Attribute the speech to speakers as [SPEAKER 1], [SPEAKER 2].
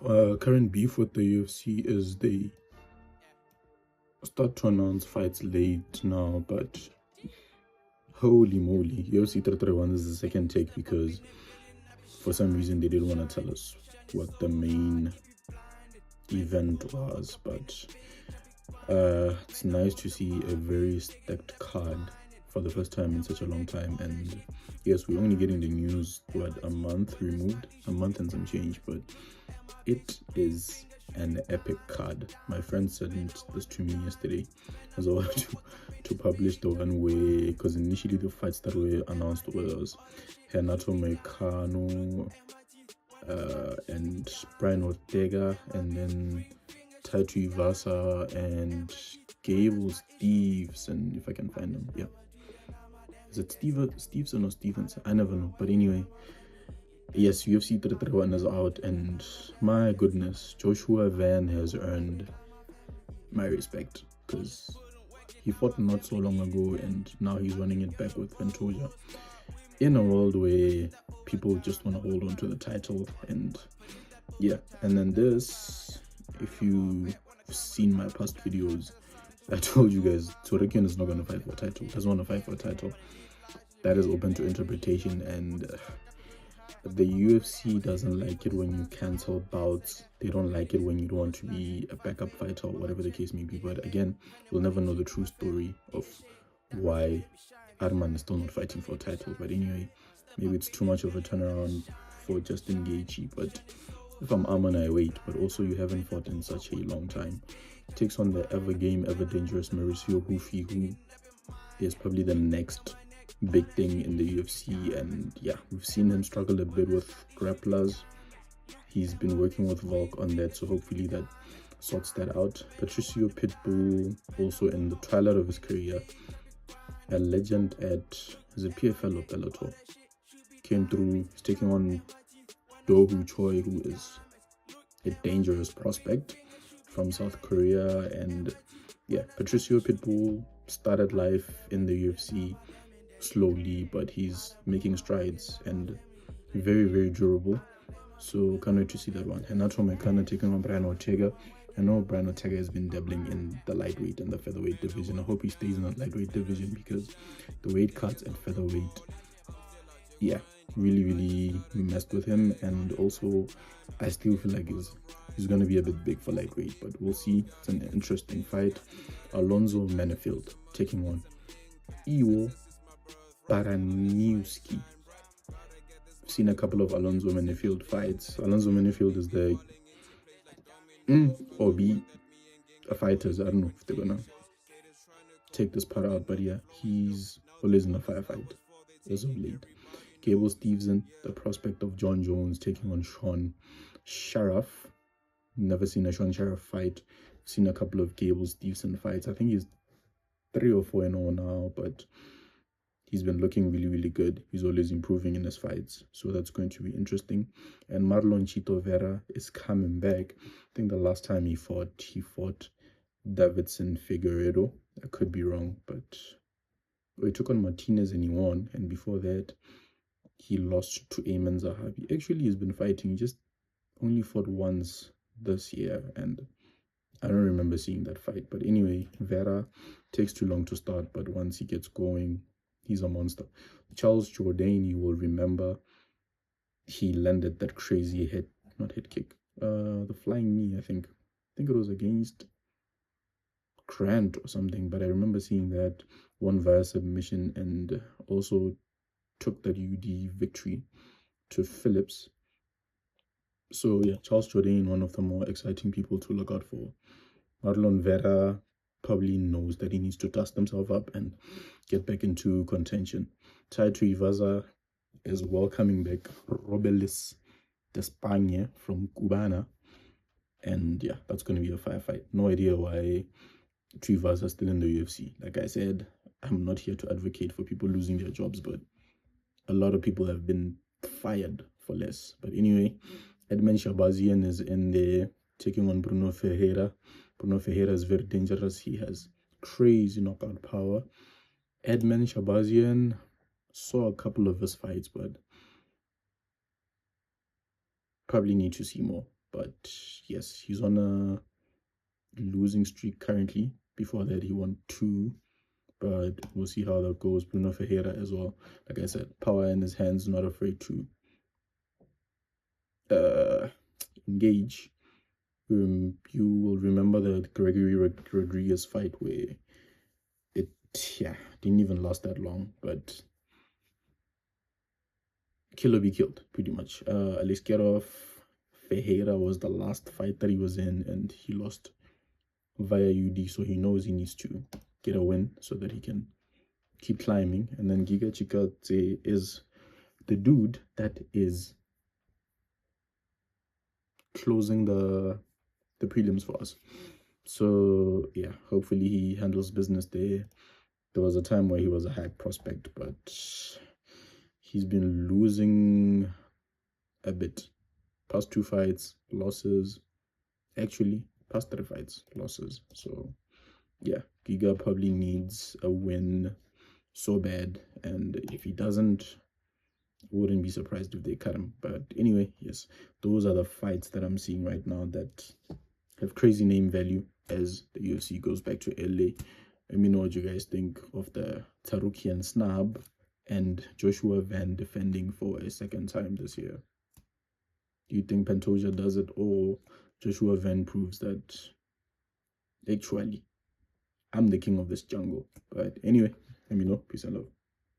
[SPEAKER 1] Current beef with the UFC is they start to announce fights late now, but holy moly, UFC 331 is the second take because for some reason they didn't want to tell us what the main event was. But it's nice to see a very stacked card for the first time in such a long time. And yes, we're only getting the news a month removed, a month and some change, but it is an epic card. My friend sent this to me yesterday as well to publish the one way, because initially the fights that were announced was Renato Moicano and Brian Ortega, and then Taito Ivasa and Gable Steves, and if I can find them, yeah. Is it Stevenson or Stevenson? I never know. But anyway, yes, UFC 331 is out, and my goodness, Joshua Van has earned my respect because he fought not so long ago, and now he's running it back with Ventoja in a world where people just want to hold on to the title. And yeah, and then this, if you've seen my past videos, I told you guys Torikian is not going to fight for a title, doesn't want to fight for a title. That is open to interpretation, and the UFC doesn't like it when you cancel bouts. They don't like it when you don't want to be a backup fighter or whatever the case may be. But again, we'll never know the true story of why Arman is still not fighting for a title. But anyway, maybe it's too much of a turnaround for Justin Gaethje. But if I'm Arman, I wait. But also, you haven't fought in such a long time. He takes on the ever game, ever dangerous Mauricio Hufi, who is probably the next big thing in the UFC. And yeah, we've seen him struggle a bit with grapplers. He's been working with Volk on that, so hopefully that sorts that out. Patricio Pitbull, also in the twilight of his career, a legend at the PFL of Bellator, came through. He's taking on Do Choi, who is a dangerous prospect from South Korea. And yeah, Patricio Pitbull started life in the UFC slowly, but he's making strides and very, very durable. So can't wait to see that one. Renato Moicano taking on Brian Ortega. I know Brian Ortega has been dabbling in the lightweight and the featherweight division. I hope he stays in that lightweight division because the weight cuts at featherweight, yeah, really messed with him. And also, I still feel like he's going to be a bit big for lightweight, but we'll see. It's an interesting fight. Alonzo Manifield taking on Iwo Baraniewski. I've seen a couple of Alonzo Manifield fights. Alonzo Manifield is the or be a fighters. I don't know if they're gonna take this part out, but yeah, he's always in a firefight as of late. Gable Stevenson, the prospect of John Jones, taking on Sean Sharaf. Never seen a Sean Sharaf fight. Seen a couple of Gable Stevenson fights. I think he's 3 or 4-0 now, but he's been looking really good. He's always improving in his fights, so that's going to be interesting. And Marlon Chito Vera is coming back. I think the last time he fought Davidson Figueiredo. I could be wrong, but he took on Martinez and he won. And before that, he lost to Ayman Zahabi. Actually, he's been fighting. He just only fought once this year, and I don't remember seeing that fight. But anyway, Vera takes too long to start, but once he gets going, he's a monster. Charles Jourdain, you will remember, he landed that crazy head kick, the flying knee, I think it was against Grant or something, but I remember seeing that one via submission, and also took that UD victory to Phillips. So yeah, Charles Jourdain, one of the more exciting people to look out for. Marlon Vera probably knows that he needs to dust himself up and get back into contention. Taito Ivasa is welcoming back Robelis de España from Cubana. And yeah, that's going to be a firefight. No idea why Ivasa is still in the UFC. Like I said, I'm not here to advocate for people losing their jobs, but a lot of people have been fired for less. But anyway, Edmund Shabazian is in there taking on Bruno Ferreira. Bruno Ferreira is very dangerous. He has crazy knockout power. Edmund Shabazian, saw a couple of his fights, but probably need to see more. But yes, he's on a losing streak currently. Before that, he won 2, but we'll see how that goes. Bruno Ferreira as well. Like I said, power in his hands, not afraid to engage. You will remember the Gregory Rodriguez fight where it, yeah, didn't even last that long, but kill or be killed, pretty much. Aliskerov Ferreira was the last fight that he was in, and he lost via UD, so he knows he needs to get a win so that he can keep climbing. And then Giga Chikadze is the dude that is closing the prelims for us. So yeah, hopefully he handles business there. There was a time where he was a high prospect, but he's been losing a bit. Past 2 fights, losses. Actually, past 3 fights, losses. So yeah, Giga probably needs a win so bad, and if he doesn't, wouldn't be surprised if they cut him. But anyway, yes, those are the fights that I'm seeing right now that have crazy name value as the UFC goes back to LA. Let me know what you guys think of the Tarukian snub and Joshua Van defending for a second time this year. Do you think Pantoja does it, or Joshua Van proves that actually I'm the king of this jungle? But anyway, let me know. Peace and love.